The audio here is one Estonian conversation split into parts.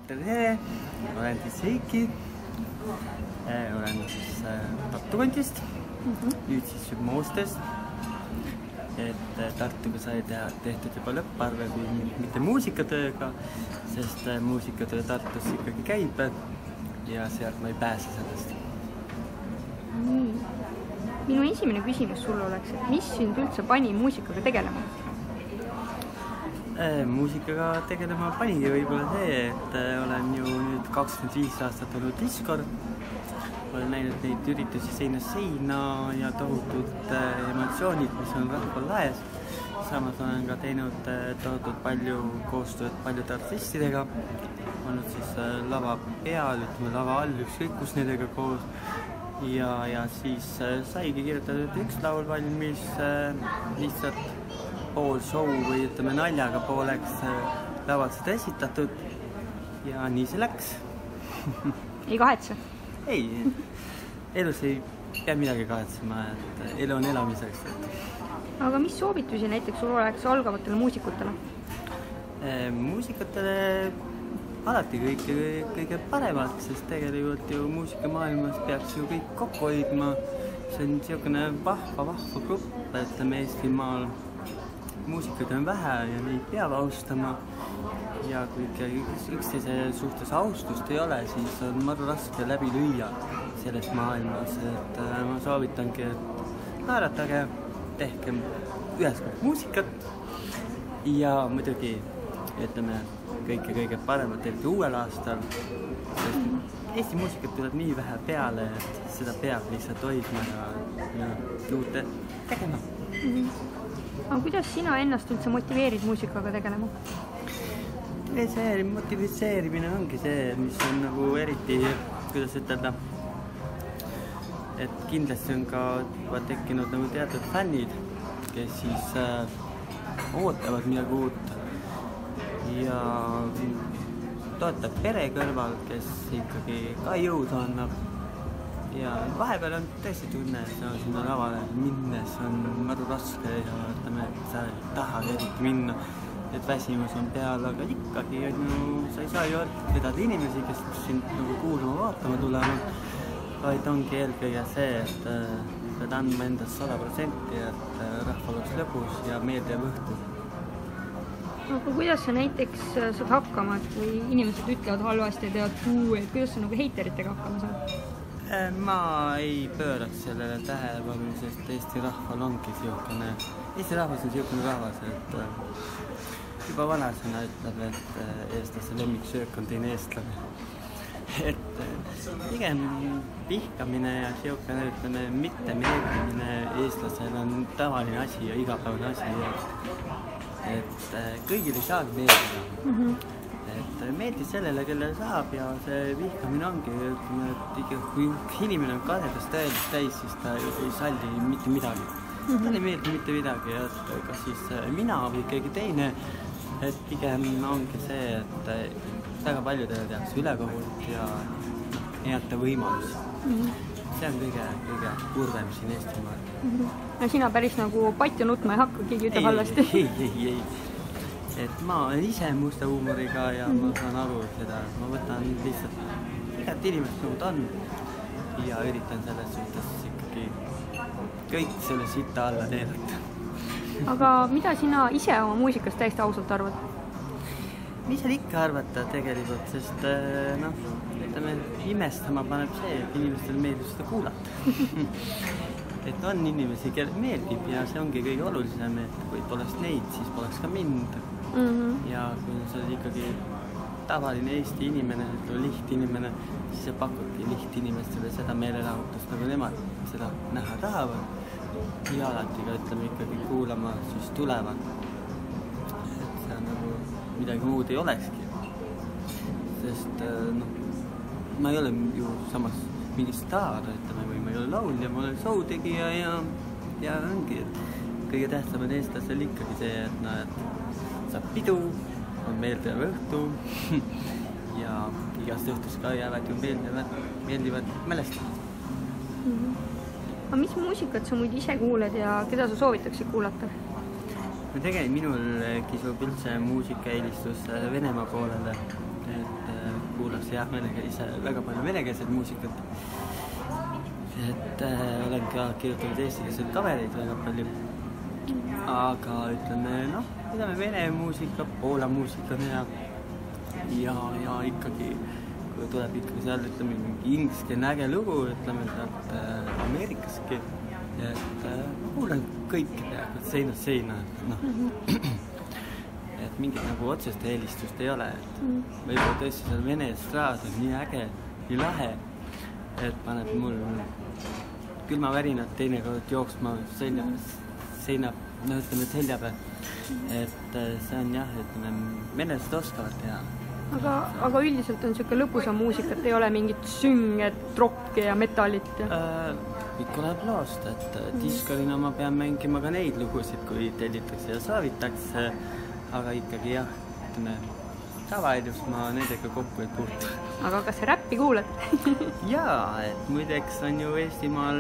tere, olen siis Heiki, olen siis Tartu kandist, nüüd siis Moostes, et Tartuga sai tehtud juba lõpparve kui mitte muusikatööga, sest muusikatöö Tartus ikkagi käib ja sealt ma ei pääse sellest. Minu esimene küsimus sulle oleks, et mis sind üldse pani muusikaga tegelema? Muusikaga tegelema panigi võib-olla see, et olen ju nüüd 25 aastat olnud diskord. Olen näinud neid üritusi seinast seina ja tohutud emotsioonid, mis on rahval laes. Samas olen ka teinud tohutult palju koostööd paljude artistidega. Olnud siis lava peal, lava all, ükskõik kus nendega koos. Ja siis saigi kirjutatud üks laul valmis lihtsalt pool show või ütleme naljaga pooleks lavalt esitatud ja nii see läks. Ei kahetse? Ei, elus ei pea midagi kahetsema, et elu on elamiseks. Aga mis soovitusi näiteks sul oleks algavatele muusikutele? Muusikutele alati kõige paremalt, sest tegelikult ju muusikamaailmas peaks ju kõik kokku hoidma. See on niisugune vahva grupp, ütleme Eestimaal. Muusikuid on vähe ja neid peab austama. Ja kui ikkagi üksteise suhtes austust ei ole, siis on maru raske läbi lüüa selles maailmas. Et ma soovitangi, et naeratage, tehke üheskoos muusikat ja muidugi ütleme kõige paremat eriti uuel aastal. Eesti muusikat tuleb nii vähe peale, et seda peab lihtsalt hoidma ja juurde tegema. Aga kuidas sina ennast üldse motiveerid muusikaga tegelema? Motiviseerimine ongi see, mis on nagu eriti, kuidas ütelda, et kindlasti on ka tekkinud nagu teatud fännid, kes siis ootavad midagi uut ja toetab pere kõrval, kes ikkagi ka jõudu annab. Ja vahepeal on tõesti tunne, et sinna lavale minnes on maru raske ja ütleme, et sa ei taha eriti minna, et väsimus on peal, aga ikkagi sa ei saa ju vedada inimesi, kes sind nagu kuulama vaatama tulevad, vaid ongi eelkõige see, et pead andma endast 100%, et rahval oleks lõbus ja meeldiv õhtu. Aga kuidas sa näiteks saad hakkama, et kui inimesed ütlevad halvasti ja teevad et kuidas sa nagu heiteritega hakkama saad? Ma ei pööraks sellele tähelepanu, sest Eesti rahval ongi siukene, Eesti rahvas on siukene rahvas, et juba vanasõna ütleb, et eestlase lemmiksöök on teine eestlane. Et pigem vihkamine ja siukene, ütleme, mitte meeldimine eestlasel on tavaline asi ja igapäevane asi. Et kõigil ei saagi meeldida. Et meeldib sellele, kellele saab ja see vihkamine ongi, et kui inimene on kadedast tõelist täis, siis ta ei salli mitte midagi. Talle ei meeldi mitte midagi, et kas siis mina või keegi teine, et pigem ongi see, et väga paljudele tehakse ülekohut ja ei anta võimalusi. See on kõige kurvem siin Eestimaal. Ja sina päris nagu patju nutma ei hakka, keegi ütleb halvasti? Ei. Et ma olen ise musta huumoriga ja ma saan aru seda, ma võtan lihtsalt igat inimest nagu ta on ja üritan selles suhtes ikkagi kõik selle sita alla teelata. Aga mida sina ise oma muusikast täiesti ausalt arvad? Mis seal ikka arvata tegelikult, sest ütleme, imestama paneb see, et inimestel meeldib seda kuulata. Et on inimesi, kellel meeldib ja see ongi kõige olulisem, et kui poleks neid, siis poleks ka mind. Ja kui sa oled ikkagi tavaline Eesti inimene, lihtinimene, siis sa pakudki lihtinimestele seda meelelahutust, nagu nemad seda näha tahavad ja alati ka ütleme ikkagi kuulama siis tulevad. Et see on nagu midagi muud ei olekski, sest ma ei ole ju samas mingi staar, ütleme, või ma ei ole laulja, ma olen showtegija ja ongi, et kõige tähtsam on eestlasel ikkagi see, et saab pidu, on meeldiv õhtu ja igast õhtus ka jäävad ju meeldivad mälestused. Aga mis muusikat sa muid ise kuuled ja keda sa soovitaksid kuulata? Tegelikult minul kisub üldse muusikaeelistus Venemaa poolele. kuulatakse hea meelega ise väga palju venekeelset muusikat. Et olen ka kirjutanud eestikeelseid kavereid väga palju. Aga ütleme, vene muusika, Poola muusika on hea. Ja ikkagi, kui tuleb ikkagi seal, ütleme, ingliskeelne äge lugu, ütleme sealt Ameerikaski. Et ma kuulen kõike peaaegu, et seinast seina. Et mingit nagu otsest eelistust ei ole. Võib-olla tõesti seal vene estraad on nii äge, nii lahe, et paneb mul külmavärinad teinekord jooksma selja peal. Et see on jah, ütleme, venelased oskavad teha. Aga üldiselt on siuke lõpusa muusikat, ei ole mingit sünget, rocki ja metallit? Kõik oleneb loost, et diskorina ma pean mängima ka neid lugusid, kui tellitakse ja soovitakse. Aga ikkagi jah, ütleme, tavaelus ma nendega kokku ei puutu. Aga kas sa räppi kuulad? Jaa, et muideks on ju Eestimaal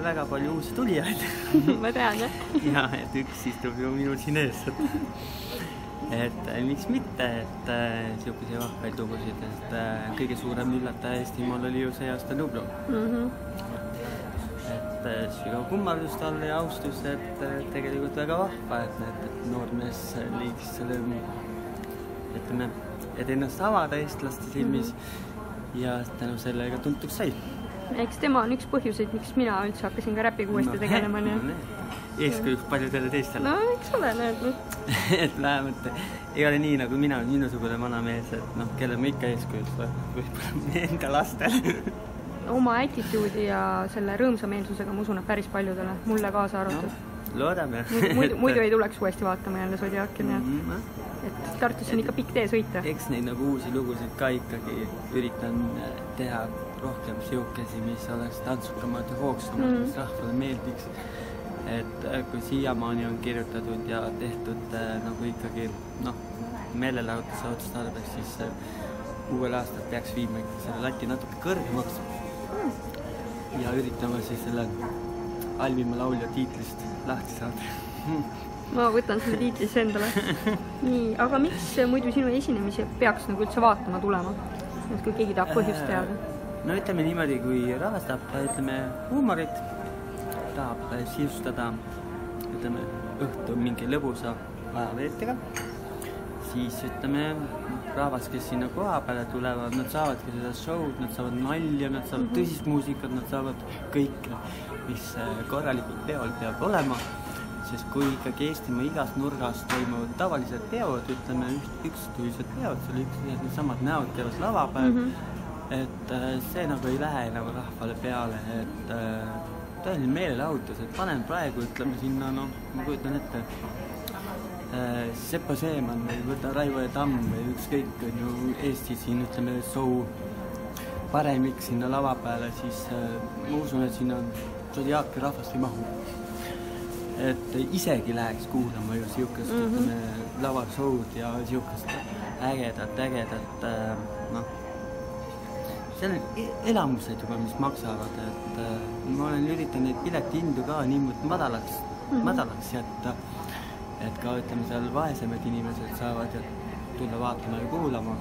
väga palju uusi tulijaid. Ma tean, jah. Ja, et üks istub ju minul siin ees. Et miks mitte, et siukese vahvaid lugusid, et kõige suurem üllataja Eestimaal oli ju see aasta Nublu. Et sügav kummardust alla ja austus, et tegelikult väga vahva, et noormees liigis selle, ütleme, et ennast avada eestlaste silmis ja tänu sellega tuntuks sai. Eks tema on üks põhjuseid, miks mina üldse hakkasin ka räpiga uuesti tegelema. Eeskujuks paljudele teistele. No, eks ole, näed. Et vähemalt ei ole nii nagu mina, minusugune vana mees, et kellel ma ikka eeskujuks võib-olla enda lastele. Oma attituudi ja selle rõõmsameelsusega ma usun, et päris paljudele, mulle kaasa arvatud. Loodame. Muidu ei tuleks uuesti vaatama jälle Zodiaki. Et Tartus on ikka pikk tee sõita. Eks neid nagu uusi lugusid ka ikkagi üritan teha rohkem siukesi, mis oleks tantsukamad ja hoogsamad, mis rahvale meeldiks. Et kui siiamaani on kirjutatud ja tehtud nagu ikkagi meelelahutuse otstarbeks, siis uuel aastal peaks viima selle lati natuke kõrgemaks ja üritama siis selle Alvimaa laulja tiitlist lahti saada. Ma võtan selle tiitlisse endale. Nii, aga miks muidu sinu esinemisi peaks nagu üldse vaatama tulema? Kui keegi tahab põhjust teada. No ütleme niimoodi, kui rahvas tahab, ütleme, huumorit, tahab sisustada, ütleme, õhtu mingi lõbusa ajaveetega, siis ütleme, rahvas, kes sinna koha peale tulevad, nad saavadki seda show'd, nad saavad nalja, nad saavad tõsist muusikat, nad saavad kõike, mis korralikult peol peab olema. Sest kui ikkagi Eestimaa igas nurgas toimuvad tavalised peod, ütleme, ükstuised peod, seal need samad näod teevad lava peal, et see nagu ei lähe enam rahvale peale, et tõeline meelelahutus, et panen praegu, ütleme sinna, ma kujutan ette, Seppo Seeman või võta Raivo ja Tamm või ükskõik on ju Eesti siin, ütleme, show paremik sinna lava peale, siis ma usun, et sinna Zodiaki rahvast ei mahu. Et isegi läheks kuulama ju siukest, ütleme, lavashow'd ja siukest ägedat, seal on elamused juba, mis maksavad, et ma olen üritanud neid piletihindu ka niimoodi madalaks jätta, et ka, ütleme, seal vaesemad inimesed saavad tulla vaatama ja kuulama,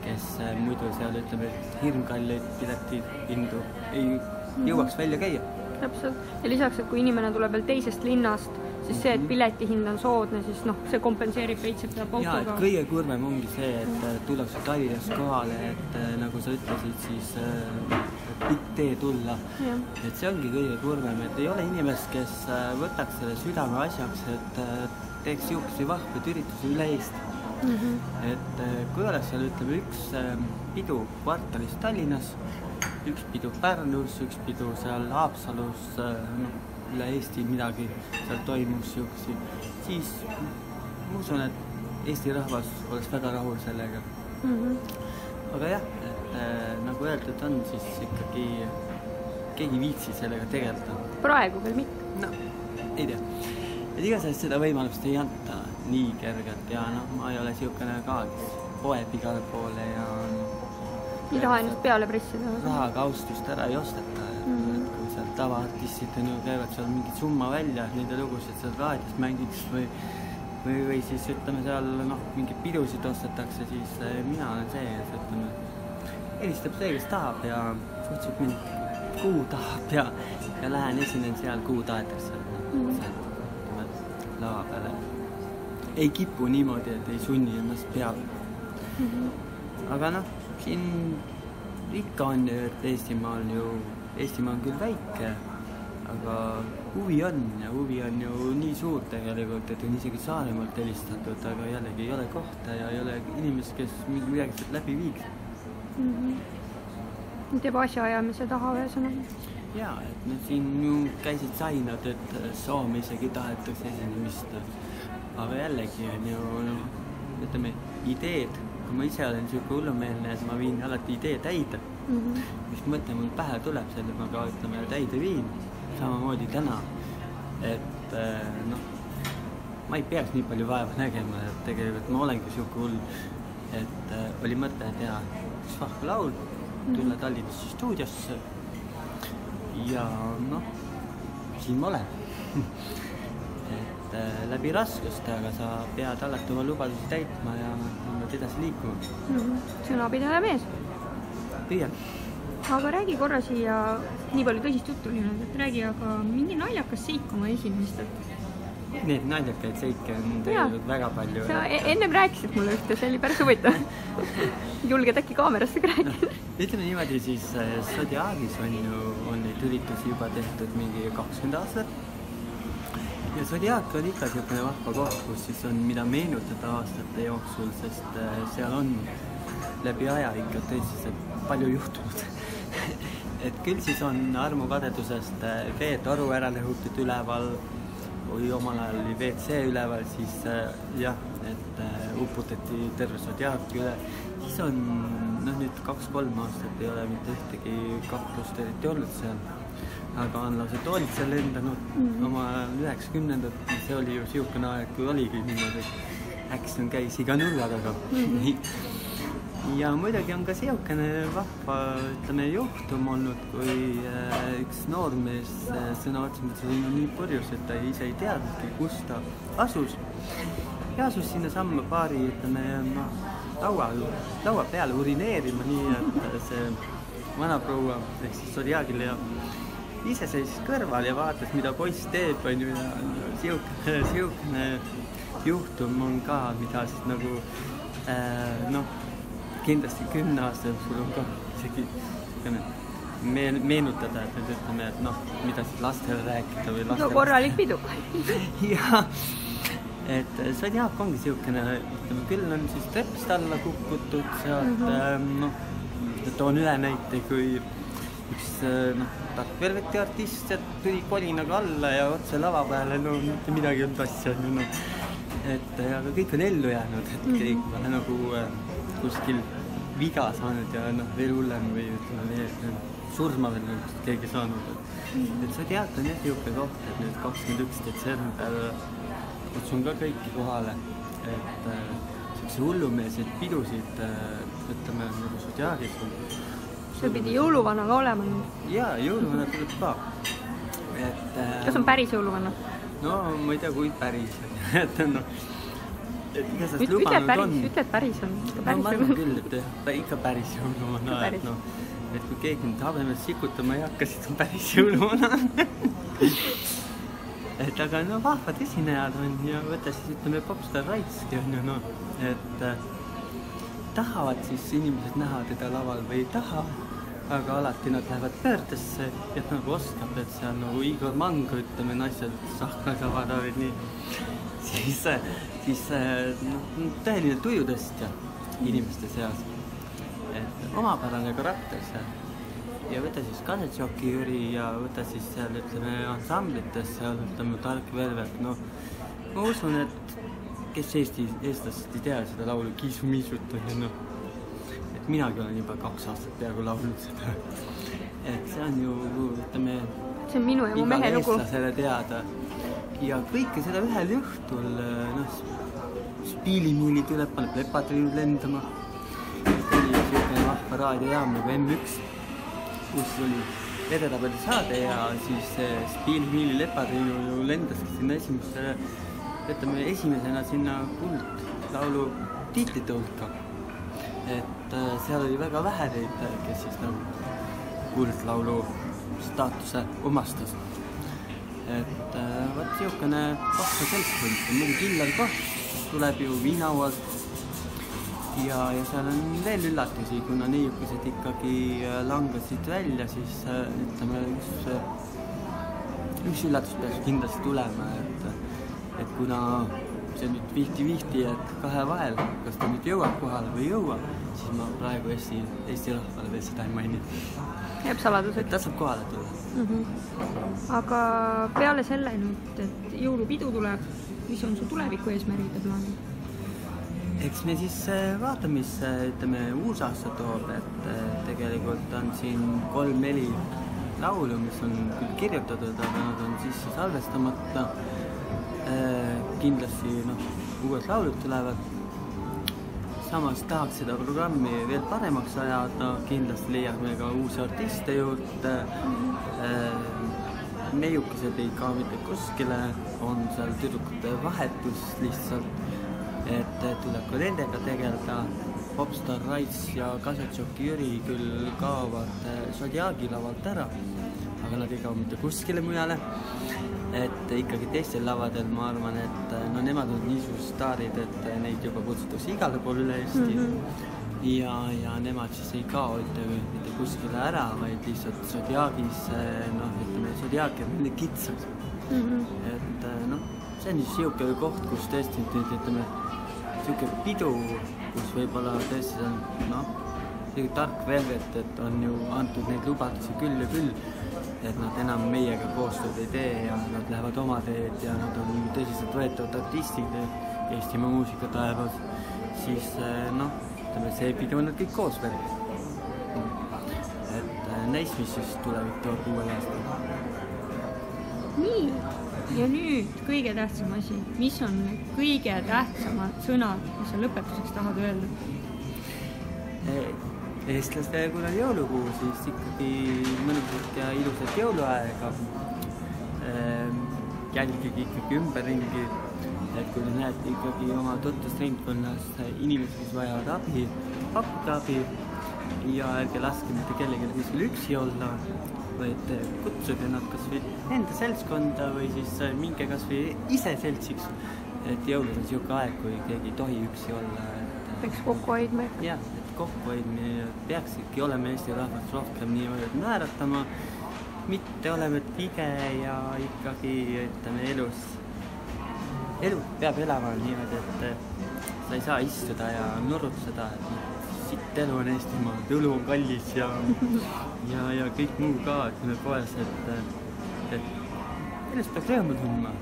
kes muidu seal, ütleme, hirmkalleid piletihindu ei jõuaks välja käia. Täpselt. Ja lisaks, et kui inimene tuleb veel teisest linnast, siis see, et piletihind on soodne, siis see kompenseerib veitseb ja paukuga. Jaa, et kõige kurvem ongi see, et tullakse Tallinnast kohale, et nagu sa ütlesid, siis pikk tee tulla. Et see ongi kõige kurvem, et ei ole inimest, kes võtaks selle südame asjaks, et teeks siukesi vahvaid üritusi üle Eesti. Et kui oleks seal, ütleme, üks pidu kvartalis Tallinnas, üks pidu Pärnus, üks pidu seal Haapsalus, üle Eesti midagi seal toimus siuksi, siis ma usun, et Eesti rahvas oleks väga rahul sellega. Aga jah, et nagu öeldud on, siis ikkagi keegi viitsi sellega tegeleda. Praegu veel mitte? No, ei tea. Et igasest seda võimalust ei anta nii kergelt ja ma ei ole siukene ka, kes poeb igale poole ja ei taha ennast peale pressida. Rahaga austust ära ei osteta, et kui seal tavaartistid käivad seal mingid summa välja, nende lugusid seal raadios mängiks või siis ütleme seal mingid pidusid ostetakse, siis mina olen see, et ütleme, helistab see, kes tahab ja kutsub mind, kuhu tahab ja lähen esinen seal, kuhu tahetakse lava peale. Ei kipu niimoodi, et ei sunni ennast peale. Aga noh, siin ikka on ju, et Eestimaa on küll väike, aga huvi on ju nii suur tegelikult, et on isegi Saaremaalt helistatud, aga jällegi ei ole kohta ja ei ole inimest, kes midagi sealt läbi viiks. Teeb asja ajamise taha ühesõnaga. Jaa, et no siin ju käisid sainad, et Soome isegi tahetakse esinemist, aga jällegi on ju, ütleme, ideed, kui ma ise olen selline hullumeelne, et ma viin alati idee täide, mis mõte mul pähe tuleb, selle ma ka ütleme täide viin, samamoodi täna, et noh, ma ei peaks nii palju vaeva nägema, et tegelikult ma olengi selline hull, et oli mõte teha üks vahva laul, tulla Tallinnasse stuudiosse ja noh, siin ma olen. Et läbi raskuste, aga sa pead alati oma lubadusi täitma ja edasi liikuma. Sõnapidaja mees. Püüan. Aga räägi korra siia, nii palju tõsist juttu olnud, et räägi aga mingi naljakas seik oma esinemistelt. Neid naljakaid seike on tegelikult väga palju. Sa ennem rääkisid mulle ühte, see oli päris huvitav. Julged äkki kaamerasse rääkida? Ütleme niimoodi, siis Zodiaagis on neid üritusi juba tehtud mingi 20 aastat. Ja Zodiaak on ikka selline vahva koht, kus siis on mida meenutada aastate jooksul, sest seal on läbi aja ikka tõsiselt palju juhtunud. Et küll siis on armukadedusest veetoru ära lõhutud üleval, või omal ajal oli WC üleval, siis jah, et uputati terve Zodiaaki üle. Siis on, nüüd 2-3 aastat ei ole mitte ühtegi kaklust eriti olnud seal. Aga on lausa toolid seal lendanud oma 90-ndat, see oli ju siukene aeg, kui oligi niimoodi, action käis iga nurga taga. Ja muidugi on ka siukene vahva, ütleme, juhtum olnud, kui üks noormees sõna otseselt oli nii purjus, et ta ise ei teadnudki, kus ta asus. Ja asus sinna samma paari, ütleme, laua peale urineerima, nii et see vanaproua ehk siis Zodiaagile ja ise seisis kõrval ja vaatas, mida poiss teeb, ja siukene juhtum on ka, mida siis nagu, kindlasti 10 aasta jooksul on ka isegi meenutada, et ütleme, et mida siis lastele rääkida või lastele... korralik pidu. Ja, et Zodiaak ongi siukene, ütleme, küll on siis trepist alla kukkutud sealt, toon ühe näite, kui üks Tark Velveti artist tuli kolinaga alla ja otse lava peale, mitte midagi on tassi on ju, aga kõik on ellu jäänud, et kõik pole nagu kuskil viga saanud ja veel hullem või ütleme, surma veel keegi saanud. Et Zodiaak on jah juhke koht, et nüüd 21. detsember kutsun ka kõiki kohale, et sellise hullumeelseid pidusid, ütleme, nagu Zodiaagis on. See pidi jõuluvanaga olema. Jaa, jõuluvana tuleb ka. Kas on päris jõuluvana? No, ma ei tea, kui päris on. Ütled päris on. No ma arvan küll, et ikka päris jõuluvana. Et kui keegi nüüd habemest sikutama ei hakka, siis on päris jõuluvana. Et aga vahvad esinejad on ja võtta siis ütleme Popstar Raitski on ju, et tahavad siis inimesed näha teda laval või ei taha, aga alati nad lähevad pöördesse ja nagu oskab, et see on nagu Igor Mango, ütleme, naised sahknakavada või nii, siis tõeline tujudestja inimeste seas, et omapärane karakter seal. Ja võta siis Kasetšoki Jüri ja võta siis seal, ütleme, ansamblites seal, ütleme, Tark Velvet, ma usun, et kes eestlased ei tea seda laulu Kiisu-Miisut on ju, et minagi olen juba 2 aastat peaaegu laulnud seda. Et see on ju, ütleme, see on minu ja mu mehe lugu. Eestlasele teada. Ja kõike seda ühel juhtul, Spiilimiili tuleb, paneb lepatriinu lendama. Oli selline vahva raadiojaam nagu M1, kus oli edetabeli saade ja siis Spiilimiili lepatriinu lendaski sinna esimesena sinna kuldlaulu tiitlite hulka. Et et seal oli väga vähe neid, kes siis nagu kuldlaulu staatuse omastas. Et võt siukene vahva seltskond, muidu Killar Koht tuleb ju Viinaualt ja seal on veel üllatusi, kuna neiukesed ikkagi langesid välja, siis ütleme, üks üllatus peaks kindlasti tulema, et kuna see nüüd vihti, et kahe vahel, kas ta nüüd jõuab kohale või ei jõua, siis ma praegu Eesti rahvale veel seda ei maini. Jääb saladuseks. Ta saab kohale tulla. Aga peale selle nüüd, et jõulupidu tuleb, mis on su tuleviku eesmärgid ja plaanid? Eks me siis vaatame, mis ütleme, uus aasta toob, et tegelikult on siin 3-4 laulu, mis on küll kirjutatud, aga nad on siis salvestamata. Kindlasti uued laulud tulevad. Samas tahaks seda programmi veel paremaks ajada, kindlasti leiame ka uusi artiste juurde. Neiukesed ei kao mitte kuskile, on seal tüdrukute vahetus lihtsalt, et tuleb ka nendega tegeleda. Popstar Rais ja Kasatšoki Jüri küll kaovad Zodiaagi lavalt ära, aga nad ei kao mitte kuskile mujale. Et ikkagi teistel lavadel ma arvan, et nemad on niisugused staarid, et neid juba kutsutakse igale poole üle Eesti. Ja nemad siis ei kao mitte kuskile ära, vaid lihtsalt Zodiaagis, ütleme, Zodiaak on nende kitsaks. Et see on siis siuke koht, kus tõesti, ütleme, siuke pidu, kus võib-olla tõesti on tark Velvet, et on ju antud neid lubadusi küll ja küll, et nad enam meiega koostööd ei tee ja nad lähevad oma teed ja nad on tõsiselt võetavad artistid Eestimaa muusikataevas, siis ütleme, see pidu on nad kõik koos veel. Et näis, mis siis tulevik toob uuel aastal. Nii, ja nüüd kõige tähtsam asi, mis on kõige tähtsamad sõnad, mis sa lõpetuseks tahad öelda? Eestlaste kuna jõulukuu, siis ikkagi mõnusat ja ilusat jõuluaega. Jälgige ikkagi ümberringi, et kui te näete ikkagi oma tutvusringkonnas inimesed, kes vajavad abi, pakkuge abi ja ärge laske mitte kellelegi kuskil üksi olla, vaid kutsuge nad kas või enda seltskonda või siis minge kas või ise seltsiks, et jõulud on siuke aeg, kui keegi ei tohi üksi olla. Peaks kokku hoidma. Jah, kokkuhoidmine peaks ikkagi olema Eesti rahvast rohkem niimoodi määratama, mitte olema tige ja ikkagi, ütleme, elu peab elama niimoodi, et sa ei saa istuda ja nurutseda, et sitt elu on Eestimaa, õlu on kallis ja kõik muu ka, ütleme poes, et elust peaks rõõmu tundma,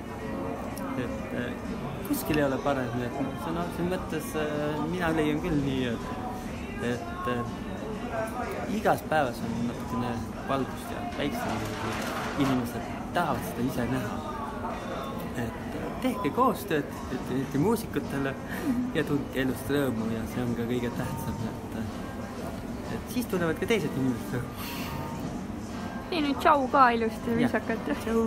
et kuskil ei ole parem, et sõna mõttes mina leian küll nii, et igas päevas on natukene valgust ja päikse, inimesed tahavad seda ise näha. Et tehke koostööd, ütlete muusikutele ja tundke elust rõõmu ja see on ka kõige tähtsam, et siis tulevad ka teised inimesed rõõmu. Nii nüüd tšau ka ilusti viisakalt. Tšau!